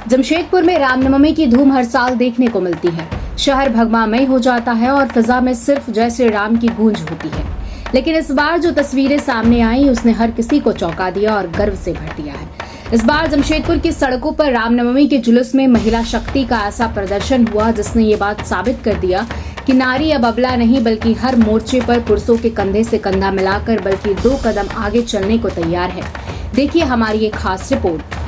जमशेदपुर में रामनवमी की धूम हर साल देखने को मिलती है। शहर भगवामय हो जाता है और फिजा में सिर्फ जय श्री राम की गूंज होती है। लेकिन इस बार जो तस्वीरें सामने आई उसने हर किसी को चौंका दिया और गर्व से भर दिया है। इस बार जमशेदपुर की सड़कों पर रामनवमी के जुलूस में महिला शक्ति का ऐसा प्रदर्शन हुआ जिसने ये बात साबित कर दिया कि नारी अब अबला नहीं बल्कि हर मोर्चे पर पुरुषों के कंधे से कंधा मिलाकर बल्कि 2 कदम आगे चलने को तैयार है। देखिए हमारी ये खास रिपोर्ट।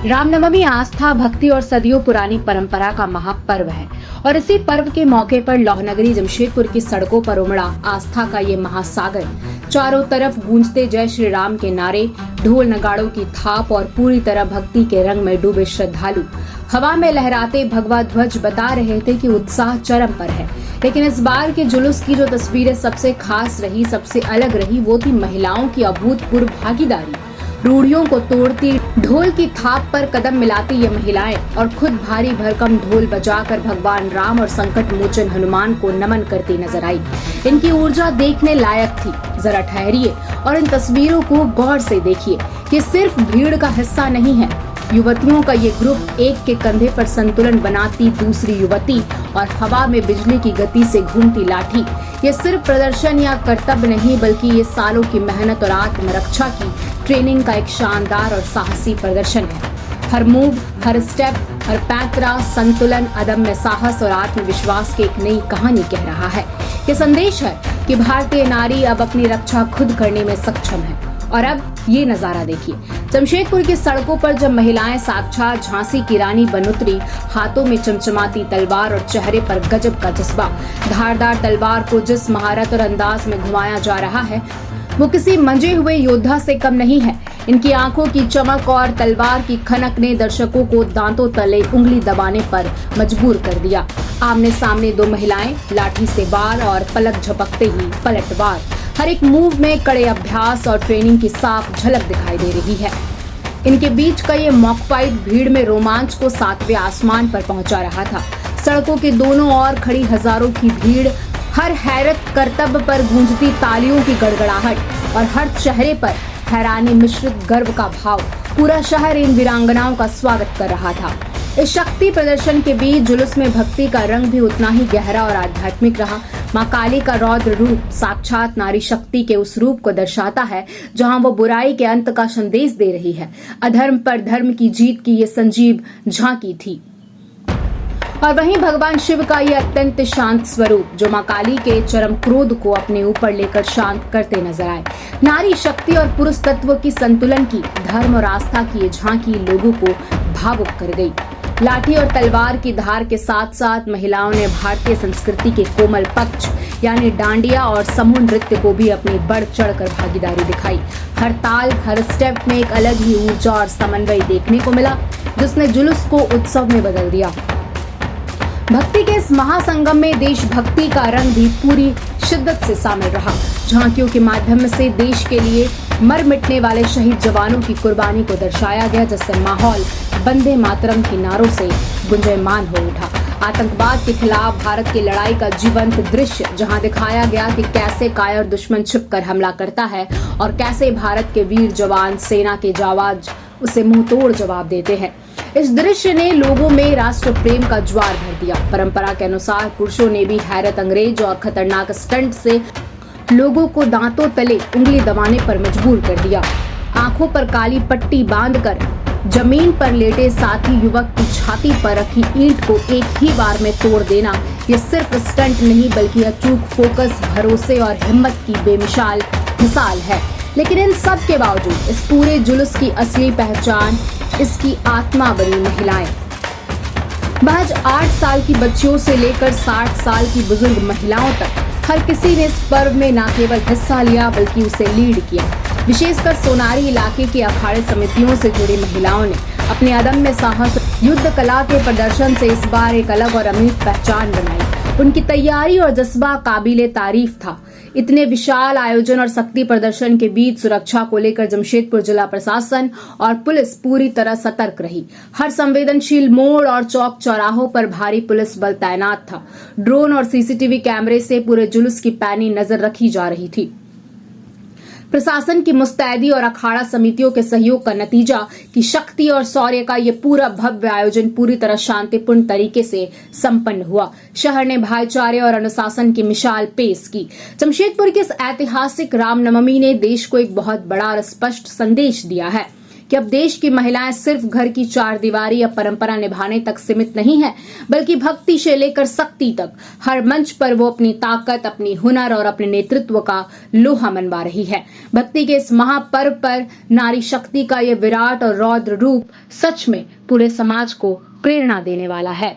रामनवमी आस्था, भक्ति और सदियों पुरानी परंपरा का महापर्व है और इसी पर्व के मौके पर लौहनगरी जमशेदपुर की सड़कों पर उमड़ा आस्था का ये महासागर। चारों तरफ गूंजते जय श्री राम के नारे, ढोल नगाड़ों की थाप और पूरी तरह भक्ति के रंग में डूबे श्रद्धालु हवा में लहराते भगवा ध्वज बता रहे थे कि उत्साह चरम पर है। लेकिन इस बार के जुलूस की जो तस्वीरें सबसे खास रही, सबसे अलग रही, वो थी महिलाओं की अभूतपूर्व भागीदारी। रूढ़ियों को तोड़ती, ढोल की थाप पर कदम मिलाती ये महिलाएं और खुद भारी भरकम ढोल बजाकर भगवान राम और संकट मोचन हनुमान को नमन करती नजर आई। इनकी ऊर्जा देखने लायक थी। जरा ठहरिए और इन तस्वीरों को गौर से देखिए कि सिर्फ भीड़ का हिस्सा नहीं है। युवतियों का ये ग्रुप, एक के कंधे पर संतुलन बनाती दूसरी युवती और हवा में बिजली की गति से घूमती लाठी। ये सिर्फ प्रदर्शन या कर्तव्य नहीं बल्कि ये सालों की मेहनत और आत्मरक्षा की ट्रेनिंग का एक शानदार और साहसी प्रदर्शन है। हर मूव, हर स्टेप, हर पैतरा संतुलन, अदम्य साहस और आत्मविश्वास की एक नई कहानी कह रहा है। ये संदेश है कि भारतीय नारी अब अपनी रक्षा खुद करने में सक्षम है। और अब ये नजारा देखिए, जमशेदपुर की सड़कों पर जब महिलाएं साक्षात झांसी की रानी बन उतरी, हाथों में चमचमाती तलवार और चेहरे पर गजब का जज्बा। धारदार तलवार को जिस महारत और अंदाज में घुमाया जा रहा है वो किसी मंजे हुए योद्धा से कम नहीं है। इनकी आंखों की चमक और तलवार की खनक ने दर्शकों को दांतों तले उंगली दबाने पर मजबूर कर दिया। आमने सामने 2 महिलाएं, लाठी से वार और पलक झपकते ही पलटवार। हर एक मूव में कड़े अभ्यास और ट्रेनिंग की साफ झलक दिखाई दे रही है। इनके बीच का ये मॉक फाइट भीड़ में रोमांच को 7वें आसमान पर पहुंचा रहा था। सड़कों के दोनों ओर खड़ी हजारों की भीड़, हर हैरत कर्तव्य पर गूंजती तालियों की गड़गड़ाहट और हर चेहरे पर हैरानी मिश्रित गर्व का भाव। पूरा शहर इन वीरांगनाओं का स्वागत कर रहा था। इस शक्ति प्रदर्शन के बीच जुलूस में भक्ति का रंग भी उतना ही गहरा और आध्यात्मिक रहा। मां काली का रौद्र रूप साक्षात नारी शक्ति के उस रूप को दर्शाता है जहां वो बुराई के अंत का संदेश दे रही है। अधर्म पर धर्म की जीत की ये संजीव झांकी थी। और वहीं भगवान शिव का ये अत्यंत शांत स्वरूप जो मां काली के चरम क्रोध को अपने ऊपर लेकर शांत करते नजर आए। नारी शक्ति और पुरुष तत्व की संतुलन की, धर्म और आस्था की ये झांकी लोगों को भावुक कर गई। लाठी और तलवार की धार के साथ साथ महिलाओं ने भारतीय संस्कृति के कोमल पक्ष यानी डांडिया और समूह नृत्य को भी अपनी बढ़ चढ़कर भागीदारी दिखाई। हर ताल, हर स्टेप में एक अलग ही ऊर्जा और समन्वय देखने को मिला जिसने जुलूस को उत्सव में बदल दिया। भक्ति के इस महासंगम में देशभक्ति का रंग भी पूरी शिद्दत से शामिल रहा। झांकियों के माध्यम से देश के लिए मर मिटने वाले शहीद जवानों की कुर्बानी को दर्शाया गया जिससे माहौल वंदे मातरम के नारों से गुंजयमान हो उठा। आतंकवाद के खिलाफ भारत की लड़ाई का जीवंत दृश्य, जहां दिखाया गया कि कैसे कायर दुश्मन छिपकर हमला करता है और कैसे भारत के वीर जवान सेना के जाबाज उसे मुंहतोड़ जवाब देते हैं। इस दृश्य ने लोगों में राष्ट्र प्रेम का ज्वार भर दिया। परंपरा के अनुसार पुरुषों ने भी हैरत अंग्रेज और खतरनाक स्टंट से लोगों को दांतों तले उंगली दबाने पर मजबूर कर दिया। आंखों पर काली पट्टी बांधकर जमीन पर लेटे साथी युवक की छाती पर रखी ईंट को एक ही बार में तोड़ देना, ये सिर्फ स्टंट नहीं बल्कि अचूक फोकस, भरोसे और हिम्मत की बेमिसाल मिसाल है। लेकिन इन सब के बावजूद इस पूरे जुलूस की असली पहचान इसकी आत्मा बनी महिलाएं। महज 8 साल की बच्चियों से लेकर 60 साल की बुजुर्ग महिलाओं तक हर किसी ने इस पर्व में न केवल हिस्सा लिया बल्कि उसे लीड किया। विशेषकर सोनारी इलाके की अखाड़े समितियों से जुड़ी महिलाओं ने अपने अदम्य साहस, युद्ध कला के प्रदर्शन से इस बार एक अलग और अमिट पहचान बनाई। उनकी तैयारी और जज्बा काबिले तारीफ था। इतने विशाल आयोजन और शक्ति प्रदर्शन के बीच सुरक्षा को लेकर जमशेदपुर जिला प्रशासन और पुलिस पूरी तरह सतर्क रही। हर संवेदनशील मोड़ और चौक चौराहों पर भारी पुलिस बल तैनात था। ड्रोन और सीसीटीवी कैमरे से पूरे जुलूस की पैनी नजर रखी जा रही थी। प्रशासन की मुस्तैदी और अखाड़ा समितियों के सहयोग का नतीजा कि शक्ति और शौर्य का ये पूरा भव्य आयोजन पूरी तरह शांतिपूर्ण तरीके से संपन्न हुआ। शहर ने भाईचारे और अनुशासन की मिसाल पेश की। जमशेदपुर के इस ऐतिहासिक रामनवमी ने देश को एक बहुत बड़ा और स्पष्ट संदेश दिया है कि अब देश की महिलाएं सिर्फ घर की चार दीवारी या परंपरा निभाने तक सीमित नहीं है, बल्कि भक्ति से लेकर शक्ति तक हर मंच पर वो अपनी ताकत, अपनी हुनर और अपने नेतृत्व का लोहा मनवा रही है। भक्ति के इस महापर्व पर नारी शक्ति का ये विराट और रौद्र रूप सच में पूरे समाज को प्रेरणा देने वाला है।